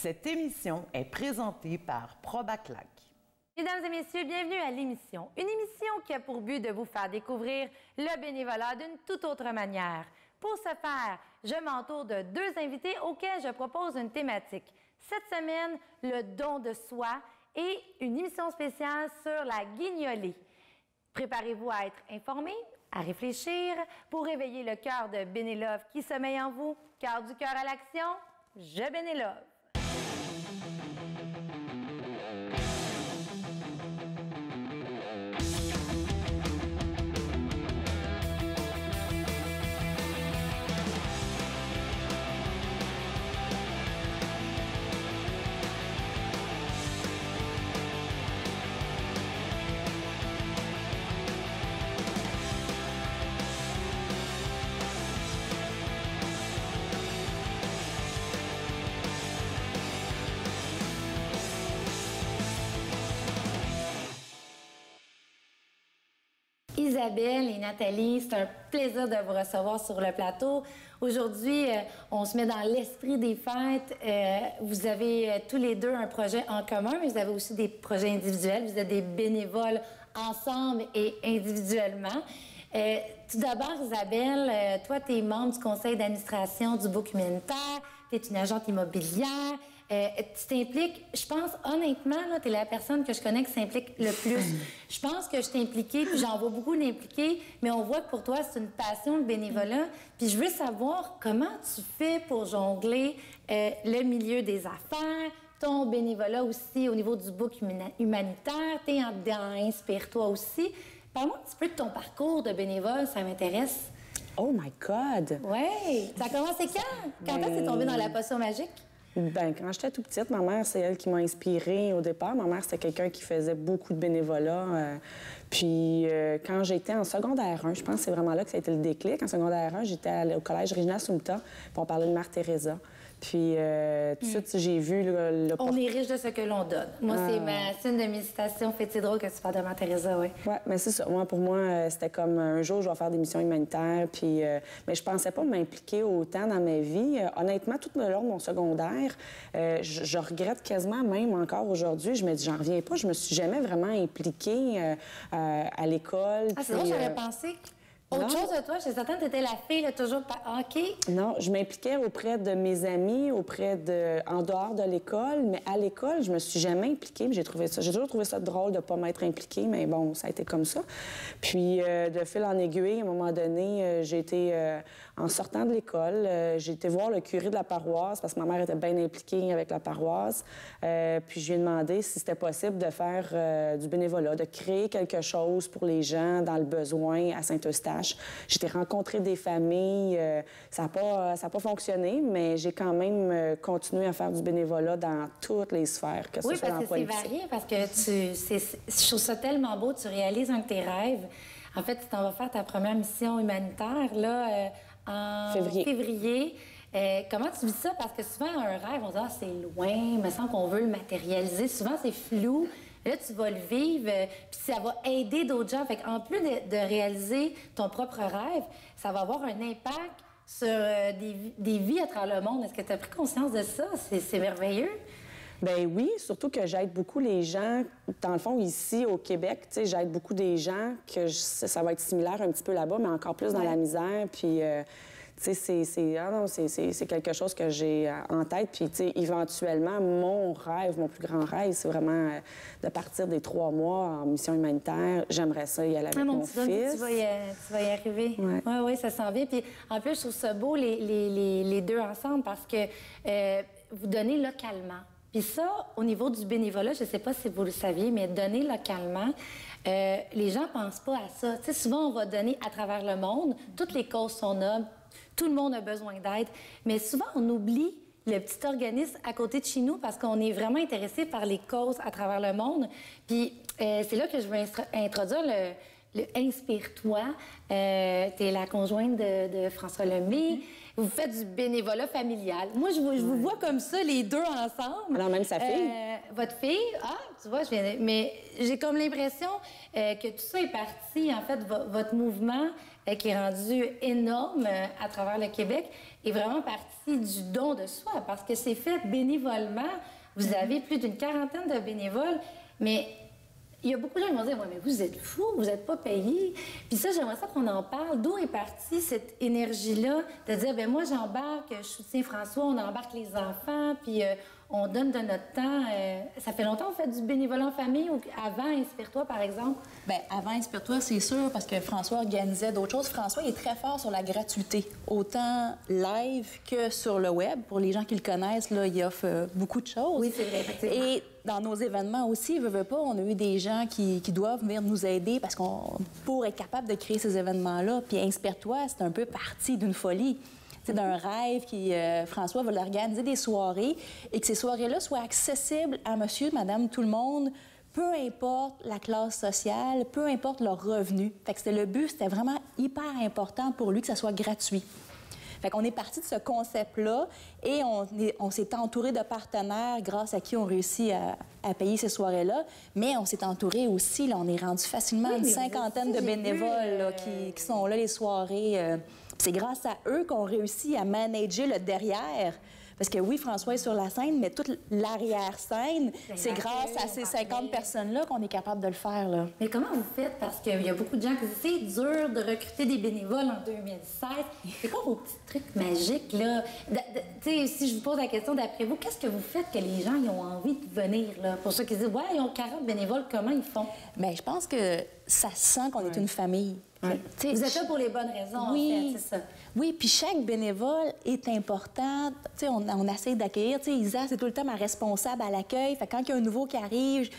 Cette émission est présentée par Probaclac. Mesdames et messieurs, bienvenue à l'émission. Une émission qui a pour but de vous faire découvrir le bénévolat d'une toute autre manière. Pour ce faire, je m'entoure de deux invités auxquels je propose une thématique. Cette semaine, le don de soi et une émission spéciale sur la guignolée. Préparez-vous à être informés, à réfléchir pour réveiller le cœur de Bénélove qui sommeille en vous. Cœur du cœur à l'action, je Bénélove. Isabelle et Nathalie, c'est un plaisir de vous recevoir sur le plateau. Aujourd'hui, on se met dans l'esprit des fêtes. Vous avez tous les deux un projet en commun, mais vous avez aussi des projets individuels. Vous êtes des bénévoles ensemble et individuellement. Tout d'abord, Isabelle, toi, tu es membre du conseil d'administration du Book humanitaire. Tu es une agente immobilière. Tu t'impliques, je pense, honnêtement, tu es la personne que je connais qui s'implique le plus. Je pense que je t'ai impliquée, puis j'en vois beaucoup d'impliqués, mais on voit que pour toi, c'est une passion, le bénévolat. Puis je veux savoir comment tu fais pour jongler le milieu des affaires, ton bénévolat aussi au niveau du Book humanitaire, tu es dans Inspire-toi aussi. Parle-moi un petit peu de ton parcours de bénévole, ça m'intéresse. Oh my God! Oui! Ça a commencé quand? Quand est-ce que t'es tombée dans la potion magique? Bien, quand j'étais tout petite, ma mère, c'est elle qui m'a inspirée au départ. Ma mère, c'était quelqu'un qui faisait beaucoup de bénévolat. Puis quand j'étais en secondaire 1, je pense que c'est vraiment là que ça a été le déclic. En secondaire 1, j'étais au collège Regina Sumta, puis on parlait de Mère Teresa. Puis tout de suite, j'ai vu le... On est riche de ce que l'on donne. Moi, c'est une de mes citations. Fait-il drôle que tu parles de Mère Teresa, oui. Oui, mais c'est ça. Pour moi, c'était comme un jour, je vais faire des missions humanitaires. Puis, mais je pensais pas m'impliquer autant dans ma vie. Honnêtement, tout le long de mon secondaire, je regrette quasiment, même encore aujourd'hui, je me dis, j'en reviens pas. Je me suis jamais vraiment impliquée à l'école. Ah, c'est drôle, j'aurais pensé... Autre chose de toi, je suis certaine que tu étais la fille, là, toujours hockey. Non, je m'impliquais auprès de mes amis, en dehors de l'école, mais à l'école, je me suis jamais impliquée. J'ai toujours trouvé ça drôle de ne pas m'être impliquée, mais bon, ça a été comme ça. Puis, de fil en aiguille, à un moment donné, j'ai été, en sortant de l'école, j'ai été voir le curé de la paroisse, parce que ma mère était bien impliquée avec la paroisse. Puis, je lui ai demandé si c'était possible de faire du bénévolat, de créer quelque chose pour les gens dans le besoin à Saint-Eustache. J'ai rencontré des familles. Ça n'a pas fonctionné, mais j'ai quand même continué à faire du bénévolat dans toutes les sphères, que ce soit en politique. Oui, parce que c'est varié, parce que je trouve ça tellement beau. Tu réalises un de tes rêves. En fait, tu t'en vas faire ta première mission humanitaire là, en février. Comment tu vis ça? Parce que souvent, un rêve, on se dit « Ah, c'est loin, il me semble qu'on veut le matérialiser. » Souvent, c'est flou. Là, tu vas le vivre, puis ça va aider d'autres gens. Fait en plus de réaliser ton propre rêve, ça va avoir un impact sur des vies à travers le monde. Est-ce que tu as pris conscience de ça? C'est merveilleux. Bien oui, surtout que j'aide beaucoup les gens, dans le fond, ici, au Québec, tu sais, j'aide beaucoup des gens que ça va être similaire un petit peu là-bas, mais encore plus dans la misère, puis... tu sais, c'est quelque chose que j'ai en tête. Puis, tu sais, éventuellement, mon plus grand rêve, c'est vraiment de partir des 3 mois en mission humanitaire. J'aimerais ça y aller avec mon fils. Tu vas y arriver. Oui, ça s'en vient. Puis, en plus, je trouve ça beau, les deux ensemble, parce que vous donnez localement. Puis ça, au niveau du bénévolat, je ne sais pas si vous le saviez, mais donner localement, les gens ne pensent pas à ça. Tu sais, souvent, on va donner à travers le monde. Toutes les causes sont nobles. Tout le monde a besoin d'aide. Mais souvent, on oublie le petit organisme à côté de chez nous parce qu'on est vraiment intéressé par les causes à travers le monde. Puis c'est là que je veux introduire le Inspire-toi. Tu es la conjointe de François Lemay. Vous faites du bénévolat familial. Moi, je vous vois comme ça, les deux ensemble. Alors, même sa fille. Votre fille, tu vois, mais j'ai comme l'impression que tout ça est parti, en fait, votre mouvement qui est rendu énorme à travers le Québec, est vraiment partie du don de soi, parce que c'est fait bénévolement. Vous avez plus d'une quarantaine de bénévoles, mais il y a beaucoup de gens qui vont dire « Ouais, mais vous êtes fous, vous n'êtes pas payés. » Puis ça, j'aimerais ça qu'on en parle. D'où est partie cette énergie-là de dire « Bien, moi, j'embarque, je soutiens François, on embarque les enfants, puis on donne de notre temps. » Ça fait longtemps que vous faites du bénévolat en famille ou avant Inspire-toi, par exemple? Bien, avant Inspire-toi, c'est sûr, parce que François organisait d'autres choses. François est très fort sur la gratuité, autant live que sur le web. Pour les gens qui le connaissent, là, il offre beaucoup de choses. Oui, c'est vrai, effectivement. Et dans nos événements aussi, veut pas, on a eu des gens qui doivent venir nous aider parce pour être capable de créer ces événements-là. Puis Inspire-toi, c'est un peu parti d'une folie. C'est d'un rêve qui, François va organiser des soirées et que ces soirées-là soient accessibles à monsieur, madame, tout le monde, peu importe la classe sociale, peu importe leur revenu. Fait que le but, c'était vraiment hyper important pour lui que ça soit gratuit. Fait qu'on est parti de ce concept-là et on s'est entouré de partenaires grâce à qui on réussit à payer ces soirées-là. Mais on s'est entouré aussi, là, on est rendu facilement une cinquantaine de bénévoles là, qui sont là les soirées. C'est grâce à eux qu'on réussit à manager le derrière. Parce que oui, François est sur la scène, mais toute l'arrière-scène, c'est grâce à ces 50 personnes-là qu'on est capable de le faire. Là. Mais comment vous faites? Parce qu'il y a beaucoup de gens qui disent c'est dur de recruter des bénévoles en 2016. C'est quoi vos petits trucs magiques, là? Tu sais, si je vous pose la question d'après vous, qu'est-ce que vous faites que les gens ils ont envie de venir, là? Pour ceux qui disent, ouais, ils ont 40 bénévoles, comment ils font? Bien, je pense que ça sent qu'on est une famille. Ouais. Vous êtes là pour les bonnes raisons, oui, en fait, c'est ça. Oui, puis chaque bénévole est important. Tu sais, on essaie d'accueillir. Tu sais, Isa, c'est tout le temps ma responsable à l'accueil. Fait que quand il y a un nouveau qui arrive,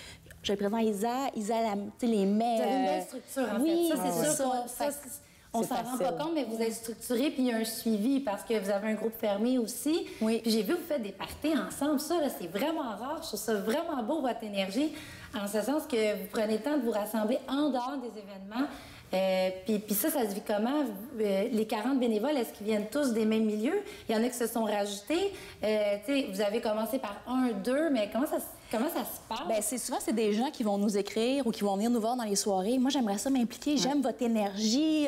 je présente Isa, tu sais, les met... Vous avez une belle structure, en oui, fait. Ça, c'est sûr on s'en rend pas compte, mais vous êtes structuré, puis il y a un suivi parce que vous avez un groupe fermé aussi. Oui. Puis j'ai vu que vous faites des parties ensemble. Ça, là, c'est vraiment rare. Je trouve ça vraiment beau, votre énergie, en ce sens que vous prenez le temps de vous rassembler en dehors des événements. Puis ça se vit comment? Les 40 bénévoles, est-ce qu'ils viennent tous des mêmes milieux? Il y en a qui se sont rajoutés. Vous avez commencé par 1, 2, mais comment ça se passe? Bien, souvent, c'est des gens qui vont nous écrire ou qui vont venir nous voir dans les soirées. Moi, j'aimerais ça m'impliquer. J'aime votre énergie.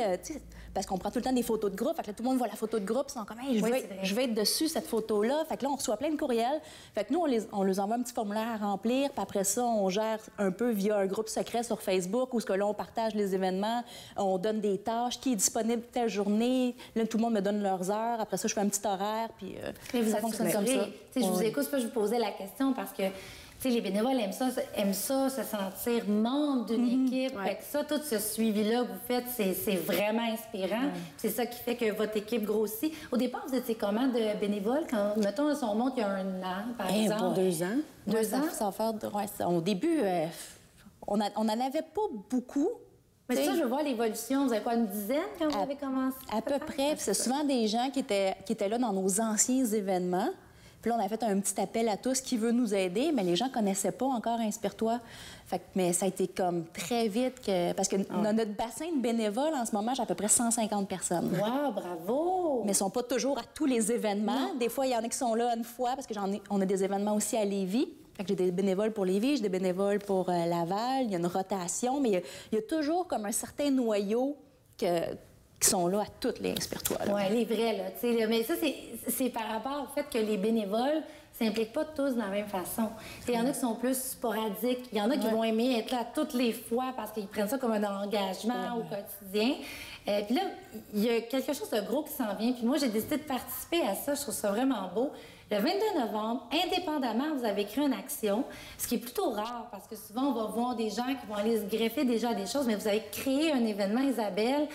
Parce qu'on prend tout le temps des photos de groupe. Fait que là, tout le monde voit la photo de groupe. Ils sont comme, hey, je vais être dessus, cette photo-là. Fait que là, on reçoit plein de courriels. Fait que nous, on les envoie un petit formulaire à remplir. Puis après ça, on gère un peu via un groupe secret sur Facebook où là, on partage les événements. On donne des tâches. Qui est disponible telle journée? Là, tout le monde me donne leurs heures. Après ça, je fais un petit horaire. Puis ça fonctionne comme ça. Je vous écoute, c'est pas que je vous posais la question parce que les bénévoles aiment ça, se sentir membre d'une équipe. Fait que ça, tout ce suivi-là que vous faites, c'est vraiment inspirant. C'est ça qui fait que votre équipe grossit. Au départ, vous étiez comment de bénévoles? Quand, mettons, si on monte il y a 1 an, par exemple. Pour 2 ans. 2 ans? Ça va faire... au début, on n'en avait pas beaucoup. Mais ça, je vois l'évolution. Vous avez quoi, une dizaine quand vous avez commencé? À peu près. C'est souvent des gens qui étaient là dans nos anciens événements. Puis là, on a fait un petit appel à tous qui veut nous aider, mais les gens ne connaissaient pas encore Inspire-toi. Mais ça a été comme très vite parce que dans notre bassin de bénévoles, en ce moment, j'ai à peu près 150 personnes. Wow, bravo! Mais ils ne sont pas toujours à tous les événements. Non. Des fois, il y en a qui sont là une fois parce que on a des événements aussi à Lévis. Fait que j'ai des bénévoles pour Lévis, j'ai des bénévoles pour Laval. Il y a une rotation, mais il y a toujours comme un certain noyau qui sont là à toutes les Inspire-toi. Oui, les vrais, là. Mais ça, c'est par rapport au fait que les bénévoles ne s'impliquent pas tous de la même façon. Il y en a qui sont plus sporadiques. Il y en a qui vont aimer être là toutes les fois parce qu'ils prennent ça comme un engagement au quotidien. Puis là, il y a quelque chose de gros qui s'en vient. Puis moi, j'ai décidé de participer à ça. Je trouve ça vraiment beau. Le 22 novembre, indépendamment, vous avez créé une action, ce qui est plutôt rare parce que souvent, on va voir des gens qui vont aller se greffer déjà à des choses, mais vous avez créé un événement, Isabelle,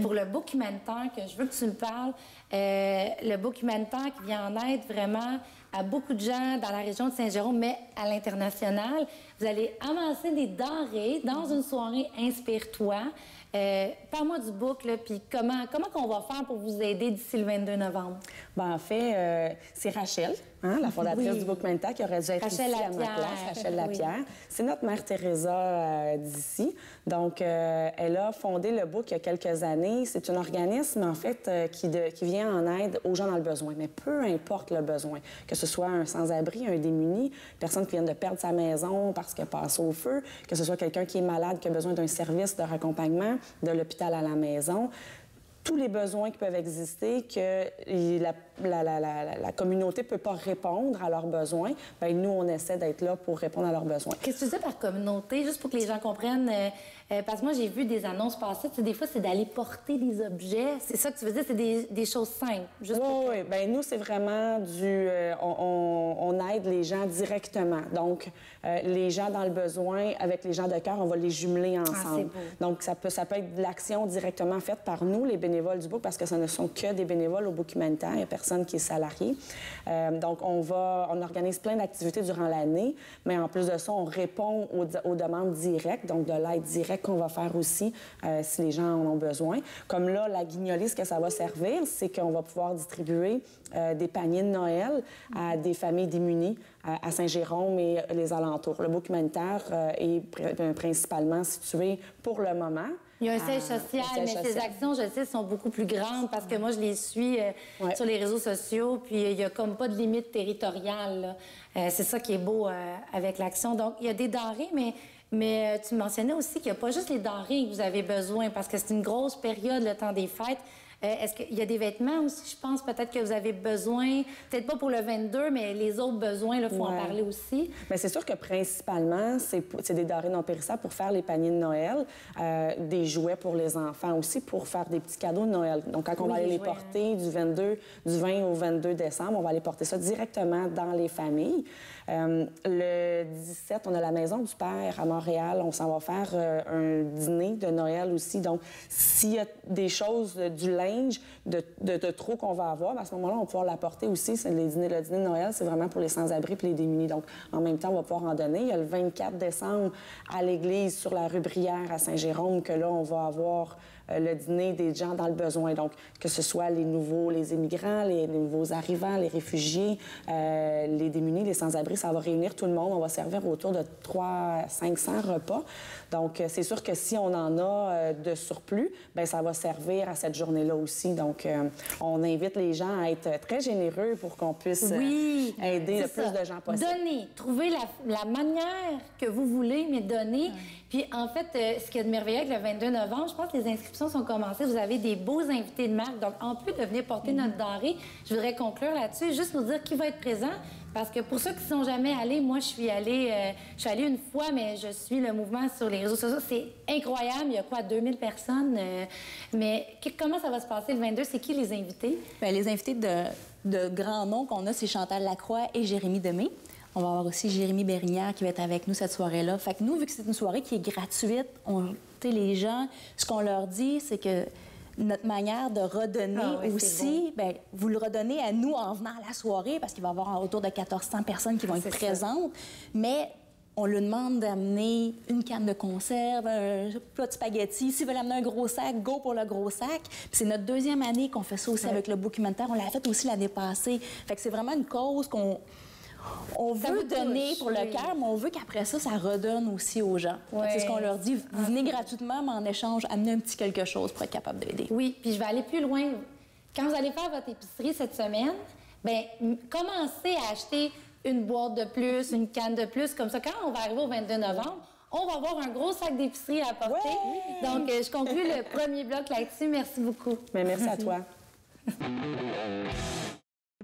pour le documentaire que je veux que tu me parles. Le documentaire qui vient en aide vraiment à beaucoup de gens dans la région de Saint-Jérôme, mais à l'international. Vous allez amasser des denrées dans une soirée Inspire-toi. Parle-moi du book, là, puis comment qu'on va faire pour vous aider d'ici le 22 novembre? Bien, en fait, c'est Rachel, la fondatrice du Bookmenta, qui aurait dû être ici à ma place, Rachel Lapierre. C'est notre mère Teresa d'ici. Donc, elle a fondé le Book il y a quelques années. C'est un organisme, en fait, qui vient en aide aux gens dans le besoin, mais peu importe le besoin, que ce soit un sans-abri, un démuni, une personne qui vient de perdre sa maison parce qu'elle passe au feu, que ce soit quelqu'un qui est malade, qui a besoin d'un service de raccompagnement, de l'hôpital à la maison. Tous les besoins qui peuvent exister, que la communauté ne peut pas répondre à leurs besoins, bien, nous, on essaie d'être là pour répondre à leurs besoins. Qu'est-ce que tu dis par communauté, juste pour que les gens comprennent? Parce que moi, j'ai vu des annonces passer. Des fois, c'est d'aller porter des objets. C'est ça que tu veux dire? C'est des choses simples. Oui. Bien, nous, c'est vraiment on aide les gens directement. Donc, les gens dans le besoin, avec les gens de cœur, on va les jumeler ensemble. Donc, ça peut être de l'action directement faite par nous, les bénévoles du Bouc, parce que ce ne sont que des bénévoles au Bouc humanitaire. Il n'y a personne qui est salarié. Donc, on organise plein d'activités durant l'année, mais en plus de ça, on répond aux demandes directes, donc de l'aide directe qu'on va faire aussi si les gens en ont besoin. Comme là, la guignolée, ce que ça va servir, c'est qu'on va pouvoir distribuer des paniers de Noël à des familles démunies à Saint-Jérôme et les alentours. Le Bouc humanitaire est principalement situé pour le moment. Il y a un siège social, mais ces actions, je sais, sont beaucoup plus grandes parce que moi, je les suis sur les réseaux sociaux, puis il n'y a comme pas de limite territoriale. C'est ça qui est beau avec l'action. Donc, il y a des denrées, mais tu mentionnais aussi qu'il n'y a pas juste les denrées que vous avez besoin parce que c'est une grosse période, le temps des fêtes. Est-ce qu'il y a des vêtements aussi, je pense, peut-être que vous avez besoin, peut-être pas pour le 22, mais les autres besoins, il faut en parler aussi? Bien, c'est sûr que principalement, c'est des denrées non périssables pour faire les paniers de Noël, des jouets pour les enfants aussi, pour faire des petits cadeaux de Noël. Donc, quand on va aller les porter du 20 au 22 décembre, on va aller porter ça directement dans les familles. Le 17, on a la Maison du Père à Montréal. On s'en va faire un dîner de Noël aussi. Donc, s'il y a des choses, du linge de trop qu'on va avoir, à ce moment-là, on va pouvoir l'apporter aussi. Le dîner de Noël, c'est vraiment pour les sans-abri et les démunis. Donc, en même temps, on va pouvoir en donner. Il y a le 24 décembre à l'église sur la rue Brière à Saint-Jérôme que là, on va avoir le dîner des gens dans le besoin. Donc, que ce soit les nouveaux, les immigrants, les nouveaux arrivants, les réfugiés, les démunis, les sans-abri, ça va réunir tout le monde. On va servir autour de 300-500 repas. Donc, c'est sûr que si on en a de surplus, bien, ça va servir à cette journée-là aussi. Donc, on invite les gens à être très généreux pour qu'on puisse aider le plus de gens possible. Donnez. Trouvez la manière que vous voulez, mais donnez. Puis, en fait, ce qui est de merveilleux avec le 22 novembre, je pense que les inscriptions sont commencées. Vous avez des beaux invités de marque. Donc, en plus de venir porter notre denrée, je voudrais conclure là-dessus. Juste nous dire qui va être présent. Parce que pour ceux qui ne sont jamais allés, moi, je suis allée une fois, mais je suis le mouvement sur les réseaux sociaux. C'est incroyable. Il y a quoi, 2000 personnes? Mais comment ça va se passer le 22? C'est qui les invités? Bien, les invités de grands noms qu'on a, c'est Chantal Lacroix et Jérémy Demé. On va avoir aussi Jérémy Bérignard qui va être avec nous cette soirée-là. Fait que nous, vu que c'est une soirée qui est gratuite, les gens, ce qu'on leur dit, c'est que notre manière de redonner aussi, bien, vous le redonnez à nous en venant à la soirée, parce qu'il va y avoir autour de 1400 personnes qui vont être présentes. Mais on lui demande d'amener une canne de conserve, un plat de spaghettis. S'ils veulent amener un gros sac, go pour le gros sac. Puis c'est notre deuxième année qu'on fait ça aussi avec le Bouc humanitaire. On l'a fait aussi l'année passée. Fait que c'est vraiment une cause qu'on veut donner pour le cœur, mais on veut qu'après ça, ça redonne aussi aux gens. C'est ce qu'on leur dit. Vous venez gratuitement, mais en échange, amenez un petit quelque chose pour être capable d'aider. Oui, puis je vais aller plus loin. Quand vous allez faire votre épicerie cette semaine, bien, commencez à acheter une boîte de plus, une canne de plus. Comme ça, quand on va arriver au 22 novembre, on va avoir un gros sac d'épicerie à apporter. Donc, je conclue le premier bloc là-dessus. Merci beaucoup. Bien, merci à toi.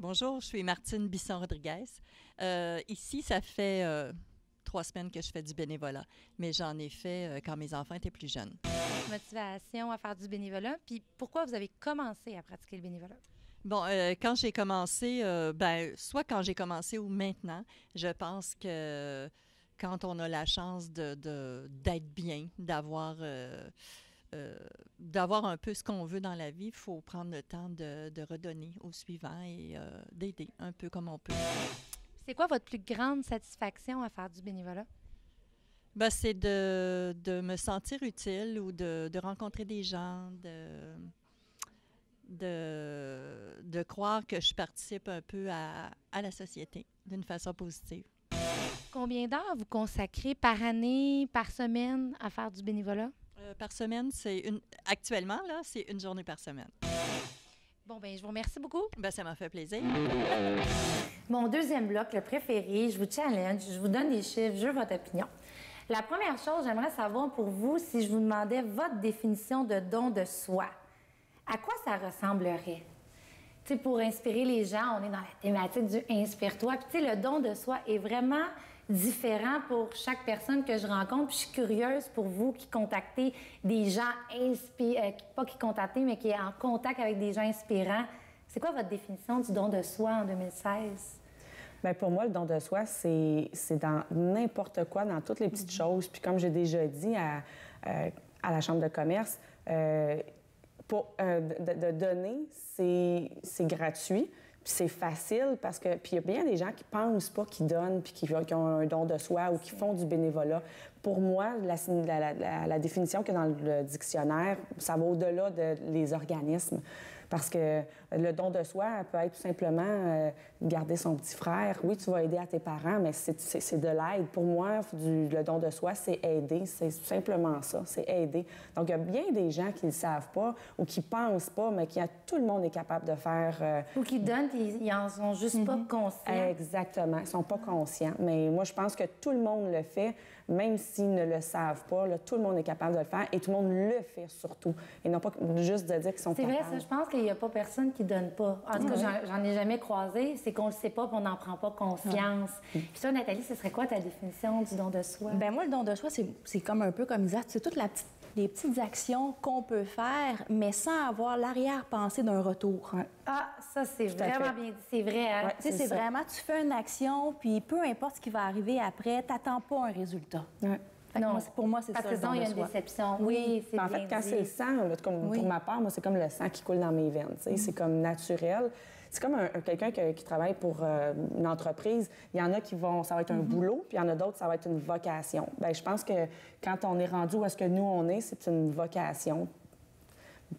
Bonjour, je suis Martine Bisson-Rodriguez. Ici, ça fait 3 semaines que je fais du bénévolat, mais j'en ai fait quand mes enfants étaient plus jeunes. Motivation à faire du bénévolat. Puis pourquoi vous avez commencé à pratiquer le bénévolat? Bon, quand j'ai commencé, soit quand j'ai commencé ou maintenant, je pense que quand on a la chance d'être bien, d'avoir un peu ce qu'on veut dans la vie, il faut prendre le temps de redonner au suivant et d'aider un peu comme on peut. C'est quoi votre plus grande satisfaction à faire du bénévolat? Ben, c'est de me sentir utile ou de rencontrer des gens, de croire que je participe un peu à la société d'une façon positive. Combien d'heures vous consacrez par année, par semaine à faire du bénévolat? Par semaine, actuellement, là, c'est 1 journée par semaine. Bon, bien, je vous remercie beaucoup. Ben, ça m'a fait plaisir. Mon deuxième bloc, le préféré, je vous challenge, je vous donne des chiffres, je veux votre opinion. La première chose, j'aimerais savoir pour vous, si je vous demandais votre définition de don de soi, à quoi ça ressemblerait? tu sais, pour inspirer les gens, on est dans la thématique du inspire-toi. Puis, tu sais, le don de soi est vraiment différent pour chaque personne que je rencontre. Puis, je suis curieuse pour vous qui contactez des gens pas qui contactez, mais qui est en contact avec des gens inspirants. C'est quoi votre définition du don de soi en 2016? Bien, pour moi, le don de soi, c'est dans n'importe quoi, dans toutes les petites choses. Puis comme j'ai déjà dit à la Chambre de commerce, de donner, c'est gratuit, puis c'est facile parce que... Puis il y a bien des gens qui pensent pas qu'ils donnent puis qui ont un don de soi ou qui font du bénévolat. Pour moi, la définition qu'il y a dans le dictionnaire, ça va au-delà des organismes. Parce que le don de soi peut être tout simplement garder son petit frère. Oui, tu vas aider à tes parents, mais c'est de l'aide. Pour moi, le don de soi, c'est aider. C'est simplement ça, c'est aider. Donc, il y a bien des gens qui ne le savent pas ou qui ne pensent pas, mais tout le monde est capable de faire... Ou qui donnent, ils n'en sont juste pas conscients. Exactement, ils ne sont pas conscients. Mais moi, je pense que tout le monde le fait, même s'ils ne le savent pas. Là, tout le monde est capable de le faire et tout le monde le fait surtout. Et non pas juste de dire qu'ils sont capables. C'est vrai, ça, je pense qu'il n'y a pas personne qui donne pas. En tout cas, j'en ai jamais croisé. C'est qu'on le sait pas et on n'en prend pas conscience. Puis toi, Nathalie, ce serait quoi ta définition du don de soi? Bien, moi, le don de soi, c'est comme un peu comme Isa. C'est toutes les petites actions qu'on peut faire, mais sans avoir l'arrière-pensée d'un retour. Ouais. Ah, ça, c'est vraiment bien dit. C'est vrai, hein? Ouais, C'est vraiment, tu fais une action, puis peu importe ce qui va arriver après, tu n'attends pas un résultat. Ouais. Non, pour moi, c'est ça. parce que sinon, il y a une déception. Oui, c'est en bien fait, quand dit. c'est le sang, là, pour ma part, moi, c'est comme le sang qui coule dans mes veines. C'est comme naturel. C'est comme quelqu'un qui travaille pour une entreprise. Il y en a ça va être un boulot, puis il y en a d'autres, ça va être une vocation. Bien, je pense que quand on est rendu où est-ce que nous, on est, c'est une vocation.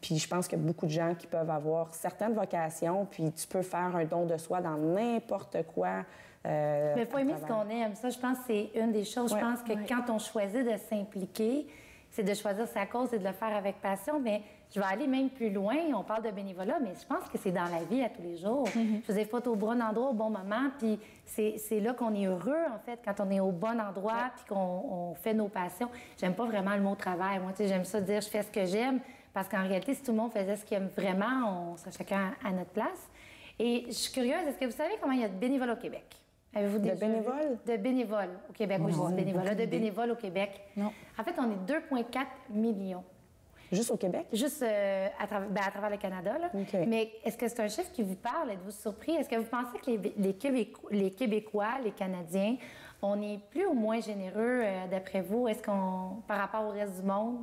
Puis je pense qu'il y a beaucoup de gens qui peuvent avoir certaines vocations, puis tu peux faire un don de soi dans n'importe quoi. Mais il faut aimer ce qu'on aime. Ça, je pense que c'est une des choses. Ouais. Je pense que quand on choisit de s'impliquer, c'est de choisir sa cause et de le faire avec passion. Mais je vais aller même plus loin. On parle de bénévolat, mais je pense que c'est dans la vie à tous les jours. Je faisais photo au bon endroit au bon moment, puis c'est là qu'on est heureux, en fait, quand on est au bon endroit puis qu'on fait nos passions. J'aime pas vraiment le mot travail. Moi, j'aime ça dire je fais ce que j'aime, parce qu'en réalité, si tout le monde faisait ce qu'il aime vraiment, on serait chacun à notre place. Et je suis curieuse, est-ce que vous savez comment il y a de bénévoles au Québec? Avez-vous déjà bénévoles? De bénévoles au Québec. Oui, je dis bénévoles. De bénévoles au Québec. Non. En fait, on est 2,4 millions. Juste au Québec? Juste à travers le Canada. Là. OK. Mais est-ce que c'est un chiffre qui vous parle? Êtes-vous surpris? Est-ce que vous pensez que les Québécois, les Canadiens, on est plus ou moins généreux, d'après vous, par rapport au reste du monde?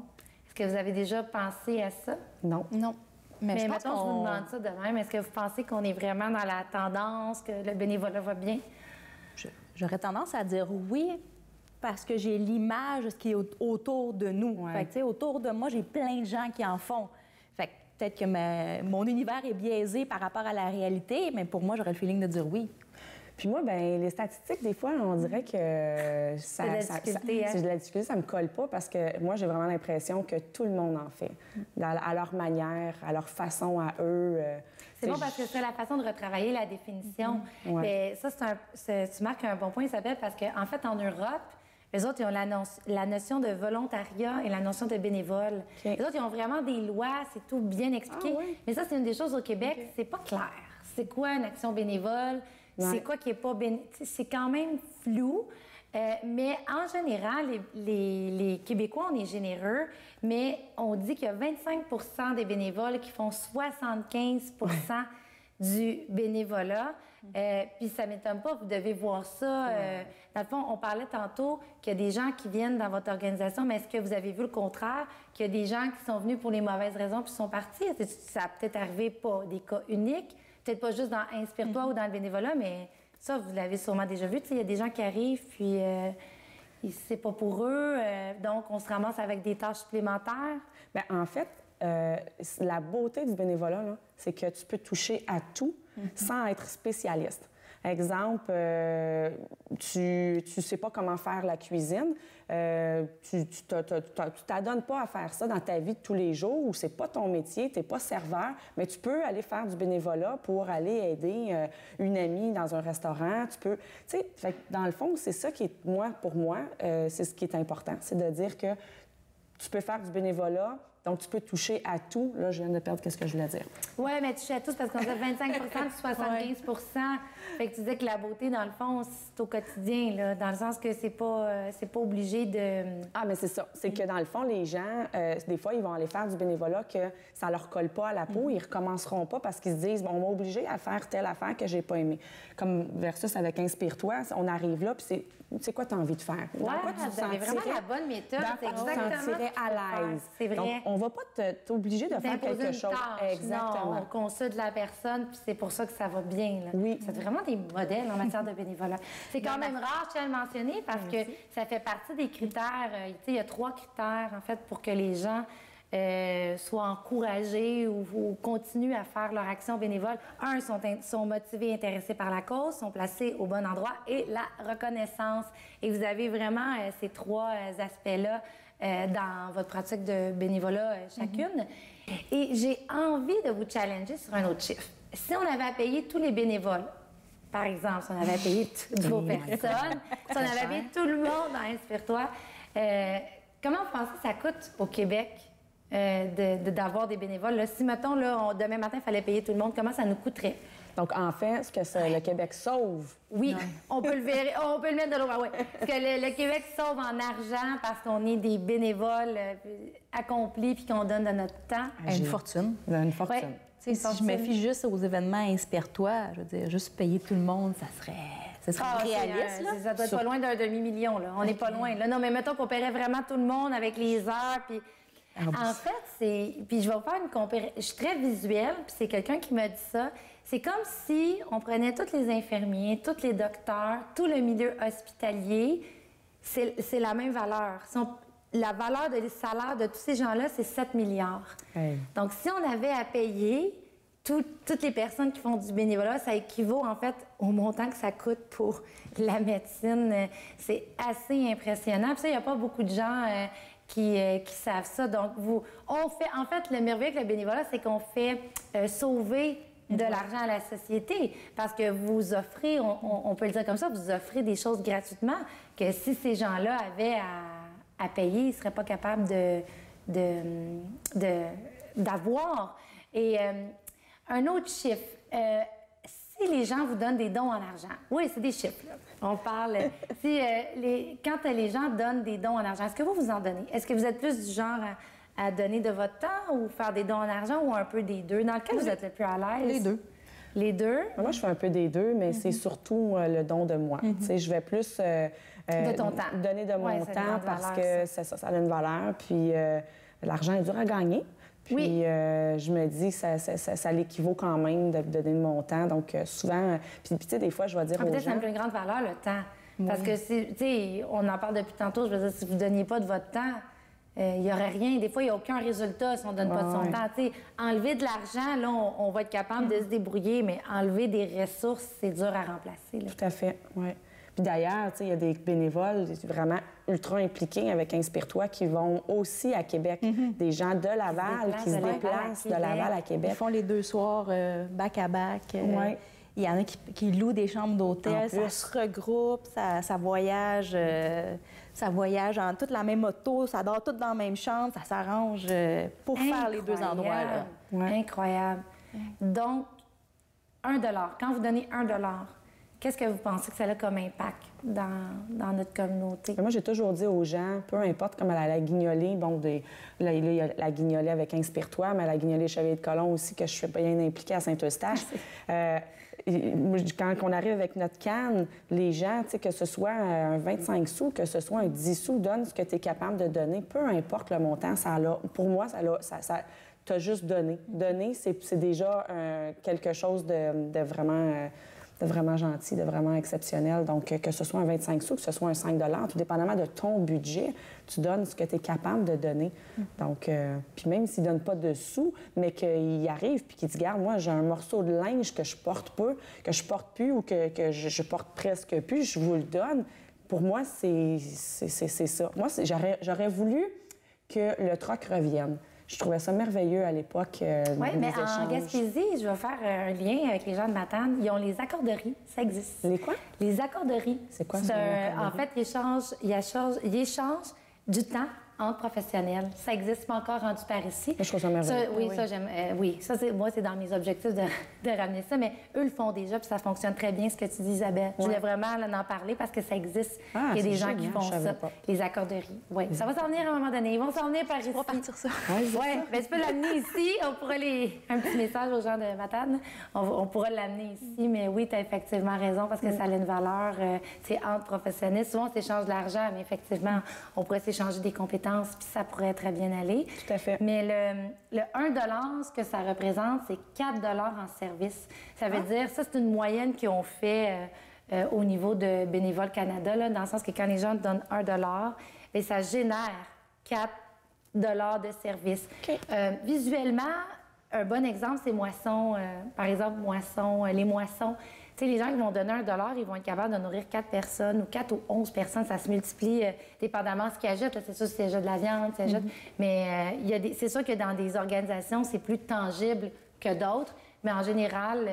Est-ce que vous avez déjà pensé à ça? Non. Non. Mais je pense mettons, je vous qu'on... demande ça de même. Est-ce que vous pensez qu'on est vraiment dans la tendance, que le bénévolat va bien? J'aurais tendance à dire oui, parce que j'ai l'image de ce qui est autour de nous. Ouais. Fait que, tu sais, autour de moi, j'ai plein de gens qui en font. Fait que peut-être que mon univers est biaisé par rapport à la réalité, mais pour moi, j'aurais le feeling de dire oui. Puis moi, bien, les statistiques, des fois, on dirait que C'est de la difficulté, hein? c'est de la difficulté, ça me colle pas parce que moi, j'ai vraiment l'impression que tout le monde en fait, à leur manière, à leur façon à eux. C'est bon parce que c'est la façon de retravailler la définition. Ouais. Mais ça, tu marques un bon point, Isabelle, parce qu'en fait, en Europe, les autres, ils ont la notion de volontariat et la notion de bénévole. OK. Les autres, ils ont vraiment des lois, c'est tout bien expliqué. Ah, ouais? Mais ça, c'est une des choses au Québec, c'est pas clair. C'est quoi une action bénévole? Ouais. C'est quoi qui est pas bénévole? C'est quand même flou. Mais en général, les Québécois, on est généreux, mais on dit qu'il y a 25 des bénévoles qui font 75 du bénévolat. Puis ça ne m'étonne pas, vous devez voir ça. Dans le fond, on parlait tantôt qu'il y a des gens qui viennent dans votre organisation, mais est-ce que vous avez vu le contraire, qu'il y a des gens qui sont venus pour les mauvaises raisons puis sont partis? Ça a peut-être arrivé pas des cas uniques, peut-être pas juste dans Inspire-toi ou dans le bénévolat, mais ça, vous l'avez sûrement déjà vu. Il y a des gens qui arrivent, puis c'est pas pour eux, donc on se ramasse avec des tâches supplémentaires. Bien, en fait, la beauté du bénévolat, là, c'est que tu peux toucher à tout sans être spécialiste. Exemple, tu sais pas comment faire la cuisine, tu t'adonnes pas à faire ça dans ta vie de tous les jours, ou c'est pas ton métier, t'es pas serveur, mais tu peux aller faire du bénévolat pour aller aider une amie dans un restaurant. Tu peux, tu sais, dans le fond, c'est ça qui est, pour moi, c'est ce qui est important, c'est de dire que tu peux faire du bénévolat Donc, tu peux toucher à tout. Là, je viens de perdre ce que je voulais dire. Oui, mais toucher à tous parce qu'on a 25 de 75 Fait que tu disais que la beauté, dans le fond, c'est au quotidien, là, dans le sens que c'est pas obligé de... Ah, mais c'est ça. C'est que dans le fond, les gens, des fois, ils vont aller faire du bénévolat que ça leur colle pas à la peau. Ils recommenceront pas parce qu'ils se disent, bon, on m'a obligé à faire telle affaire que j'ai pas aimée. Comme versus avec Inspire-toi, on arrive là, puis c'est quoi tu as envie de faire? Dans quoi tu te vous avez vraiment sentirais- la bonne méthode. dans C'est quoi tu te exactement sentirais ce qu'il faut à faire. l'aise. C'est vrai. Donc, on va pas t'obliger de faire D'imposer quelque une chose. tâche. Exactement. Non, on consulte la personne, puis c'est pour ça que ça va bien. Là. Oui. C'est vraiment des modèles en matière de bénévolat. C'est quand même rare, je tiens à le mentionner, parce que ça fait partie des critères. Tu sais, il y a 3 critères, en fait, pour que les gens soient encouragés ou continuent à faire leur action bénévole. Un, sont motivés, intéressés par la cause, sont placés au bon endroit, et la reconnaissance. Et vous avez vraiment ces 3 aspects-là dans votre pratique de bénévolat chacune. Et j'ai envie de vous challenger sur un autre chiffre. Si on avait à payer tous les bénévoles, par exemple, si on avait à payer toutes vos personnes, si on avait à payer tout le monde dans Inspire-toi, comment vous pensez que ça coûte au Québec d'avoir des bénévoles? Là, si, mettons, là, demain matin, il fallait payer tout le monde, comment ça nous coûterait? Donc, en fait, ce que le Québec sauve, Oui, on peut le mettre de l'autre. Ouais. Parce que le Québec sauve en argent parce qu'on est des bénévoles accomplis puis qu'on donne de notre temps. Une fortune. une fortune. Ouais. Tu sais, si je me fie juste aux événements Inspire-toi, je veux dire, juste payer tout le monde, ça serait réaliste, là. Ça doit être pas loin d'un demi-million, là. On n'est pas loin. Là. Non, mais mettons qu'on paierait vraiment tout le monde avec les heures, puis... En fait, puis je vais vous faire une comparaison. Je suis très visuelle, puis c'est quelqu'un qui m'a dit ça. C'est comme si on prenait tous les infirmiers, tous les docteurs, tout le milieu hospitalier, c'est la même valeur. La valeur des salaires de tous ces gens-là, c'est 7 milliards. Hey. Donc, si on avait à payer toutes les personnes qui font du bénévolat, ça équivaut en fait au montant que ça coûte pour la médecine. C'est assez impressionnant. Puis ça, il n'y a pas beaucoup de gens qui savent ça. Donc, en fait, le merveilleux avec le bénévolat, c'est qu'on fait sauver de l'argent à la société. Parce que vous offrez, on peut le dire comme ça, vous offrez des choses gratuitement que si ces gens-là avaient à payer, ils ne seraient pas capables d'avoir. Et un autre chiffre, si les gens vous donnent des dons en argent, oui, c'est des chiffres, là. On parle... quand les gens donnent des dons en argent, est-ce que vous en donnez? Est-ce que vous êtes plus du genre à donner de votre temps ou faire des dons en argent ou un peu des deux? Dans lequel vous êtes le plus à l'aise? Les deux. Les deux? Moi, je fais un peu des deux, mais c'est surtout le don de moi. Tu sais, je vais plus de ton temps. Donner de mon Ouais, ça a temps une parce valeur, que ça a une valeur. Puis l'argent est dur à gagner. Puis je me dis que ça l'équivaut quand même de donner de mon temps. Donc souvent, puis tu sais, des fois, je vais dire aux Peut-être gens... c'est une plus grande valeur, le temps. Parce que, tu sais, on en parle depuis tantôt, je veux dire, si vous ne donniez pas de votre temps, il n'y aurait rien. Des fois, il n'y a aucun résultat si on ne donne pas de son temps. Tu sais, enlever de l'argent, là, on va être capable de se débrouiller, mais enlever des ressources, c'est dur à remplacer. Là. Tout à fait, oui. Puis d'ailleurs, tu sais, il y a des bénévoles vraiment ultra impliqués avec Inspire-toi qui vont aussi à Québec. Des gens de Laval qui se déplacent de Laval à Québec. Ils font les 2 soirs back-à-back. Ouais. Il y en a qui louent des chambres En d'hôtel, ça plus. se regroupe, ça voyage, en toute la même auto, ça dort toutes dans la même chambre, ça s'arrange pour faire les 2 endroits. Là. Ouais. Incroyable. Donc, 1 $. Quand vous donnez 1 $, qu'est-ce que vous pensez que ça a comme impact dans notre communauté? Moi, j'ai toujours dit aux gens, peu importe comme à la guignolée, bon, là, il y a la guignolée avec Inspire-toi, mais à la guignolée Chevalier de Colomb aussi, que je suis bien impliquée à Saint-Eustache. Quand on arrive avec notre canne, les gens, tu sais, que ce soit un 25 sous, que ce soit un 10 sous, donne ce que tu es capable de donner, peu importe le montant, pour moi, tu as juste donné. Donner, c'est déjà quelque chose de vraiment gentil, de vraiment exceptionnel. Donc, que ce soit un 25 sous, que ce soit un 5 tout dépendamment de ton budget, tu donnes ce que tu es capable de donner. Donc, puis même s'il ne donne pas de sous, mais qu'il arrive puis qu'il dit, regarde, moi, j'ai un morceau de linge que je porte peu, que je porte plus ou que je porte presque plus, je vous le donne. Pour moi, c'est ça. Moi, j'aurais voulu que le troc revienne. Je trouvais ça merveilleux à l'époque. Oui, mais échanges. en Gaspésie, je vais faire un lien avec les gens de Matane. Ils ont les accorderies. Ça existe. Les quoi? Les accorderies. C'est quoi, C'est ça, les accorderies? En fait, ils échangent du temps entre professionnels. Ça n'existe pas encore rendu par ici. Je trouve ça merveilleux. Ça, oui, ça, j'aime. Oui, ça, moi, c'est dans mes objectifs de ramener ça, mais eux le font déjà, puis ça fonctionne très bien, ce que tu dis, Isabelle. Je voulais vraiment en parler parce que ça existe. Ah, il y a des c'est gens qui génial, font je savais ça. pas. Les accorderies. Oui, ça va s'en venir à un moment donné. Ils vont s'en venir par ici. On va partir ça. Oui, bien, tu peux l'amener ici. On pourra un petit message aux gens de Matane. On pourra l'amener ici, mais oui, tu as effectivement raison parce que ça a une valeur. C'est entre professionnels. Souvent, on s'échange de l'argent, mais effectivement, on pourrait s'échanger des compétences, puis ça pourrait très bien aller. Tout à fait. Mais le 1 ce que ça représente, c'est 4 en service. Ça veut dire, ça, c'est une moyenne qu'ils ont fait au niveau de Bénévoles Canada, là, dans le sens que quand les gens donnent 1 bien, ça génère 4 de service. OK. Visuellement, un bon exemple, c'est moisson. Par exemple, les moissons. Tu sais, les gens qui vont donner 1 ils vont être capables de nourrir 4 personnes ou 4 ou 11 personnes. Ça se multiplie dépendamment de ce qu'ils achètent. C'est sûr, si ils achètent de la viande, s'ils achètent... Mais c'est sûr que dans des organisations, c'est plus tangible que d'autres. Mais en général,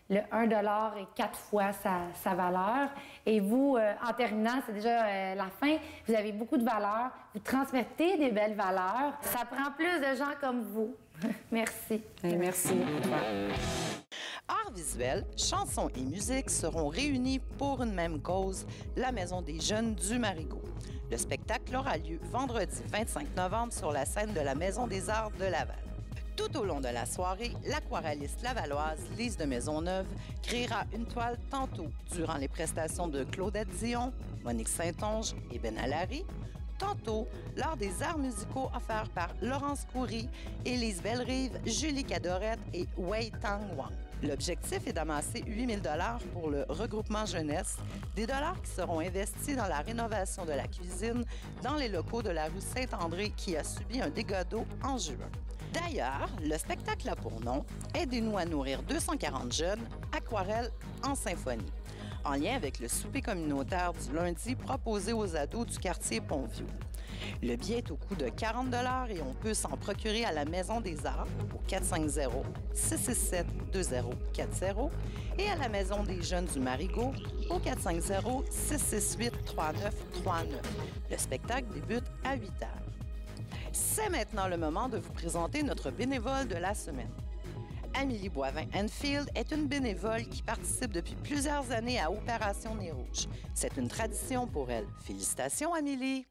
le 1 est 4 fois sa valeur. Et vous, en terminant, c'est déjà la fin, vous avez beaucoup de valeurs, vous transmettez des belles valeurs. Ça prend plus de gens comme vous. Merci. Merci. Arts visuels, chansons et musique seront réunis pour une même cause, la Maison des jeunes du Marigot. Le spectacle aura lieu vendredi 25 novembre sur la scène de la Maison des arts de Laval. Tout au long de la soirée, l'aquarelliste lavalloise Lise de Maisonneuve créera une toile tantôt durant les prestations de Claudette Dion, Monique Saint-Onge et Ben Allary, tantôt lors des arts musicaux offerts par Laurence Coury, Élise Bellerive, Julie Cadorette et Wei Tang Wang. L'objectif est d'amasser 8 000 $ pour le regroupement jeunesse, des dollars qui seront investis dans la rénovation de la cuisine dans les locaux de la rue Saint-André qui a subi un dégât d'eau en juin. D'ailleurs, le spectacle a pour nom « Aidez-nous à nourrir 240 jeunes, aquarelle en symphonie », en lien avec le souper communautaire du lundi proposé aux ados du quartier Pont-Vieux. Le billet est au coût de 40 $ et on peut s'en procurer à la Maison des Arts au 450-667-2040 et à la Maison des jeunes du Marigot au 450-668-3939. Le spectacle débute à 8 h. C'est maintenant le moment de vous présenter notre bénévole de la semaine. Amélie Boivin-Enfield est une bénévole qui participe depuis plusieurs années à Opération Nez Rouge. C'est une tradition pour elle. Félicitations, Amélie!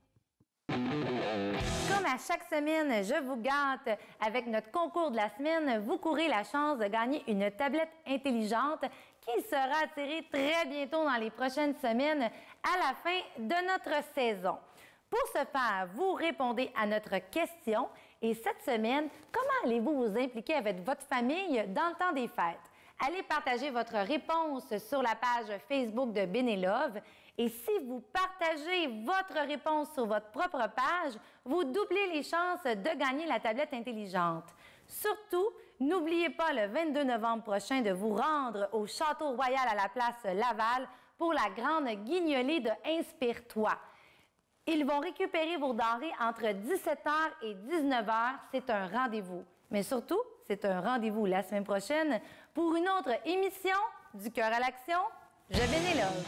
Comme à chaque semaine, je vous gâte avec notre concours de la semaine. Vous courez la chance de gagner une tablette intelligente qui sera tirée très bientôt dans les prochaines semaines à la fin de notre saison. Pour ce faire, vous répondez à notre question. Et cette semaine, comment allez-vous vous impliquer avec votre famille dans le temps des fêtes? Allez partager votre réponse sur la page Facebook de Bénélove. Et si vous partagez votre réponse sur votre propre page, vous doublez les chances de gagner la tablette intelligente. Surtout, n'oubliez pas le 22 novembre prochain de vous rendre au Château Royal à la place Laval pour la grande guignolée de Inspire-toi. Ils vont récupérer vos denrées entre 17h et 19h. C'est un rendez-vous. Mais surtout, c'est un rendez-vous la semaine prochaine pour une autre émission du Cœur à l'action. Je Bénélove.